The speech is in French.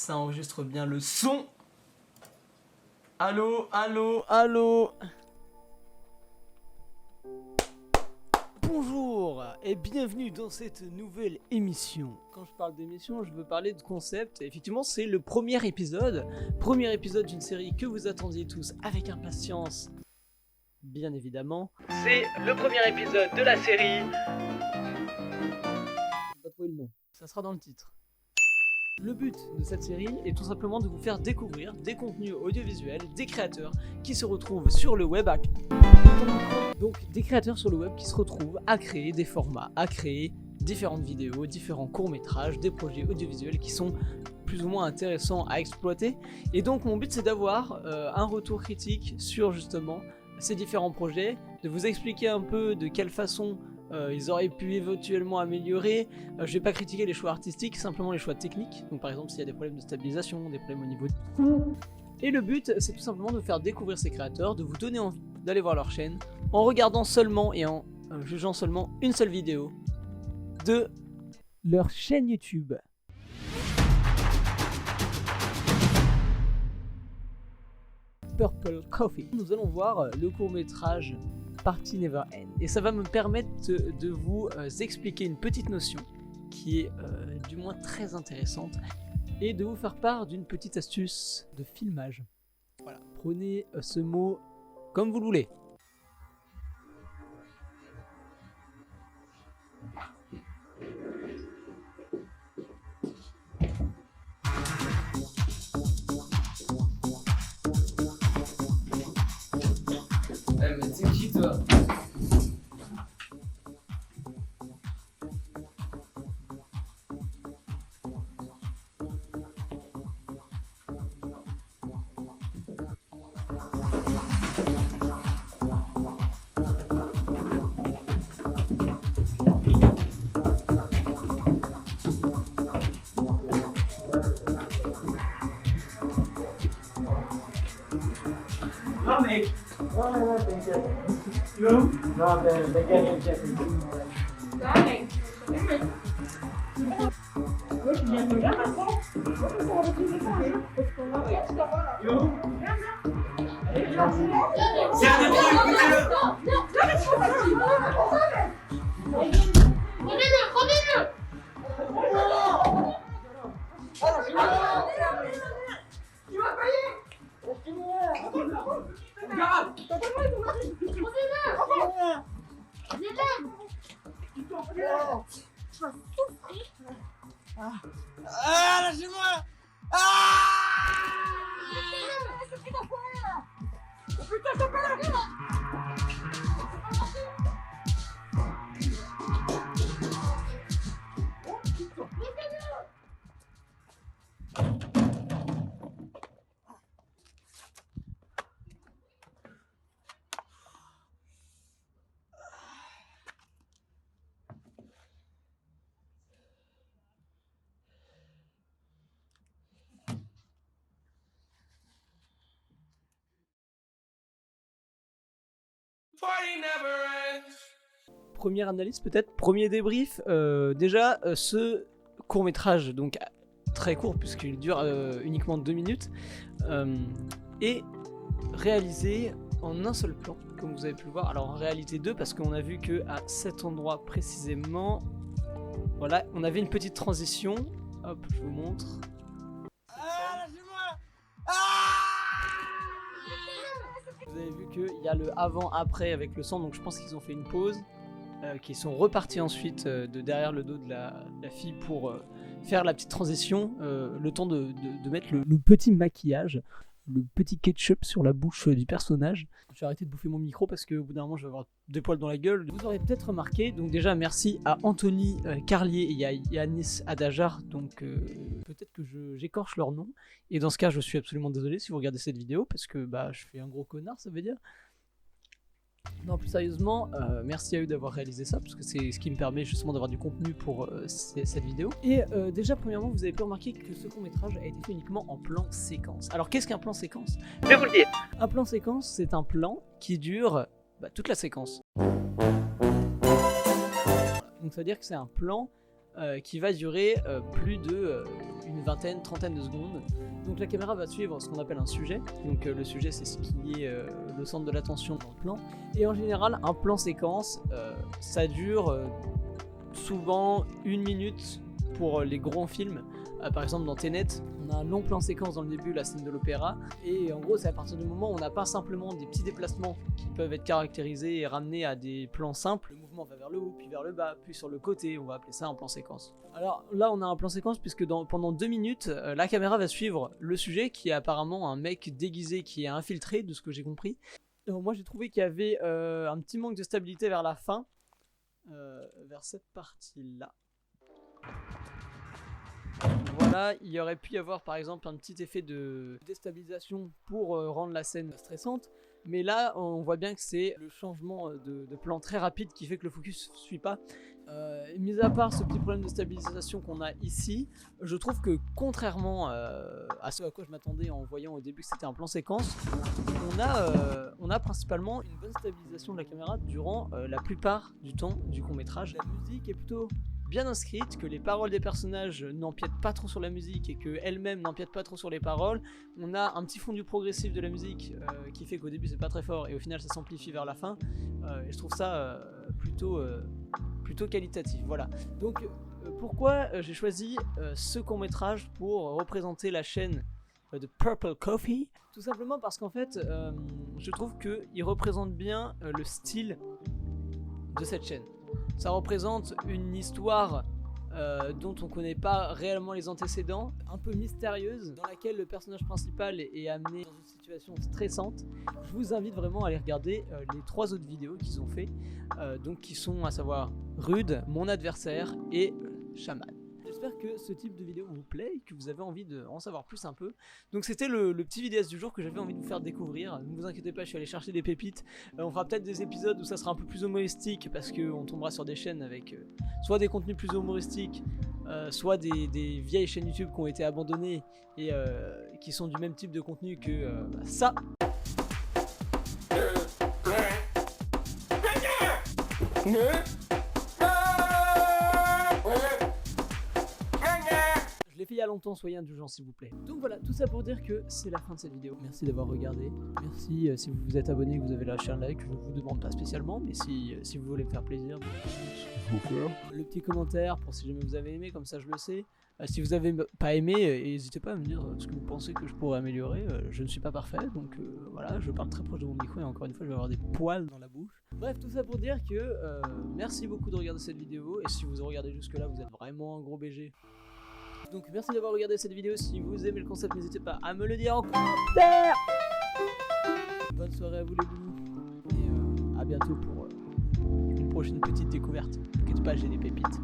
Ça enregistre bien le son. Allô, allô, allô. Bonjour et bienvenue dans cette nouvelle émission. Quand je parle d'émission, je veux parler de concept. Effectivement, c'est le premier épisode d'une série que vous attendiez tous avec impatience. Bien évidemment, c'est le premier épisode de la série. Je vais pas trouver le nom. Ça sera dans le titre. Le but de cette série est tout simplement de vous faire découvrir des contenus audiovisuels, des créateurs qui se retrouvent sur le web Donc des créateurs sur le web qui se retrouvent à créer des formats, à créer différentes vidéos, différents courts-métrages, des projets audiovisuels qui sont plus ou moins intéressants à exploiter. Et donc mon but c'est d'avoir un retour critique sur justement ces différents projets, de vous expliquer un peu de quelle façon ils auraient pu éventuellement améliorer. Je vais pas critiquer les choix artistiques, simplement les choix techniques. Donc par exemple s'il y a des problèmes de stabilisation, des problèmes au niveau du son. Et le but c'est tout simplement de vous faire découvrir ces créateurs, de vous donner envie d'aller voir leur chaîne, en regardant seulement et en jugeant seulement une seule vidéo de leur chaîne YouTube. Purple Coffee. Nous allons voir le court-métrage Party Never End. Et ça va me permettre de vous expliquer une petite notion qui est du moins très intéressante et de vous faire part d'une petite astuce de filmage. Voilà, prenez ce mot comme vous le voulez. Eh mais t'es qui toi? Non mec. Ouais, t'inquiète. Tu veux? Non, t'inquiète. Non, mec. Moi, je viens de là maintenant. Moi, je vais retrouver ça un jour. Parce qu'on va rien, tu t'en vas là. Yo. Viens. Allez, Non, viens. non, C'est un ami, écoutez-le. non, mais je suis pas si bon, c'est pour ça, mec. Remets-le. Tu vas payer. Regarde. Ah, lâchez-moi. Première analyse peut-être, premier débrief. Déjà ce court métrage, donc très court puisqu'il dure uniquement 2 minutes, est réalisé en un seul plan, comme vous avez pu le voir. Alors en réalité 2 parce qu'on a vu que à cet endroit précisément, voilà, on avait une petite transition. Hop, je vous montre. Ah, lâchez-moi. Vous avez vu qu'il y a le avant-après avec le sang, donc je pense qu'ils ont fait une pause, qu'ils sont repartis ensuite de derrière le dos de la fille pour faire la petite transition, le temps de mettre le petit maquillage, le petit ketchup sur la bouche du personnage. Je vais arrêter de bouffer mon micro parce qu'au bout d'un moment je vais avoir des poils dans la gueule. Vous aurez peut-être remarqué, donc déjà merci à Anthony Carlier et à Yanis Adajar, donc peut-être que j'écorche leur nom, et dans ce cas je suis absolument désolé si vous regardez cette vidéo parce que bah je fais un gros connard, ça veut dire. Non, plus sérieusement, merci à eux d'avoir réalisé ça, parce que c'est ce qui me permet justement d'avoir du contenu pour cette vidéo. Et déjà, premièrement, vous avez pu remarquer que ce court-métrage a été fait uniquement en plan séquence. Alors, qu'est-ce qu'un plan séquence? Je vais vous le dire. Un plan séquence, c'est un plan qui dure toute la séquence. Donc, ça veut dire que c'est un plan qui va durer plus de une vingtaine, trentaine de secondes. Donc la caméra va suivre ce qu'on appelle un sujet. Donc le sujet, c'est ce qui est le centre de l'attention dans le plan. Et en général, un plan séquence, ça dure souvent 1 minute pour les grands films. Par exemple dans Tenet, on a un long plan séquence dans le début, la scène de l'opéra, et en gros c'est à partir du moment où on n'a pas simplement des petits déplacements qui peuvent être caractérisés et ramenés à des plans simples. Le mouvement va vers le haut, puis vers le bas, puis sur le côté, on va appeler ça un plan séquence. Alors là on a un plan séquence puisque pendant 2 minutes, la caméra va suivre le sujet qui est apparemment un mec déguisé qui est infiltré, de ce que j'ai compris. Alors, moi j'ai trouvé qu'il y avait un petit manque de stabilité vers la fin, vers cette partie-là. Voilà, il y aurait pu y avoir par exemple un petit effet de déstabilisation pour rendre la scène stressante, mais là on voit bien que c'est le changement de plan très rapide qui fait que le focus ne suit pas. Mis à part ce petit problème de stabilisation qu'on a ici, je trouve que contrairement à ce à quoi je m'attendais en voyant au début que c'était un plan séquence, on a principalement une bonne stabilisation de la caméra durant la plupart du temps du court-métrage. La musique est plutôt bien inscrite, que les paroles des personnages n'empiètent pas trop sur la musique et qu'elles-mêmes n'empiètent pas trop sur les paroles. On a un petit fondu progressif de la musique qui fait qu'au début c'est pas très fort et au final ça s'amplifie vers la fin. Et je trouve ça plutôt qualitatif. Voilà. Donc pourquoi j'ai choisi ce court-métrage pour représenter la chaîne de Purple Coffee? Tout simplement parce qu'en fait je trouve qu'il représente bien le style de cette chaîne. Ça représente une histoire dont on ne connaît pas réellement les antécédents, un peu mystérieuse, dans laquelle le personnage principal est amené dans une situation stressante. Je vous invite vraiment à aller regarder les 3 autres vidéos qu'ils ont fait, donc qui sont à savoir Rude, Mon adversaire et Shaman. J'espère que ce type de vidéo vous plaît et que vous avez envie d'en savoir plus un peu. Donc c'était le petit vidéaste du jour que j'avais envie de vous faire découvrir. Ne vous inquiétez pas, je suis allé chercher des pépites. On fera peut-être des épisodes où ça sera un peu plus humoristique parce qu'on tombera sur des chaînes avec soit des contenus plus humoristiques, soit des vieilles chaînes YouTube qui ont été abandonnées et qui sont du même type de contenu que ça. Je l'ai fait il y a longtemps, soyez indulgents s'il vous plaît. Donc voilà, tout ça pour dire que c'est la fin de cette vidéo. Merci d'avoir regardé. Merci si vous vous êtes abonné et que vous avez lâché un like, je ne vous demande pas spécialement, mais si vous voulez me faire plaisir, le petit commentaire pour si jamais vous avez aimé, comme ça je le sais. Si vous avez pas aimé, n'hésitez pas à me dire ce que vous pensez que je pourrais améliorer. Je ne suis pas parfait, donc voilà, je parle très proche de mon micro et encore une fois je vais avoir des poils dans la bouche. Bref, tout ça pour dire que merci beaucoup de regarder cette vidéo, et si vous regardez jusque là, vous êtes vraiment un gros BG. Donc merci d'avoir regardé cette vidéo. Si vous aimez le concept, n'hésitez pas à me le dire en commentaire. Bonne soirée à vous les boubous, et à bientôt pour une prochaine petite découverte. N'inquiète pas, j'ai des pépites.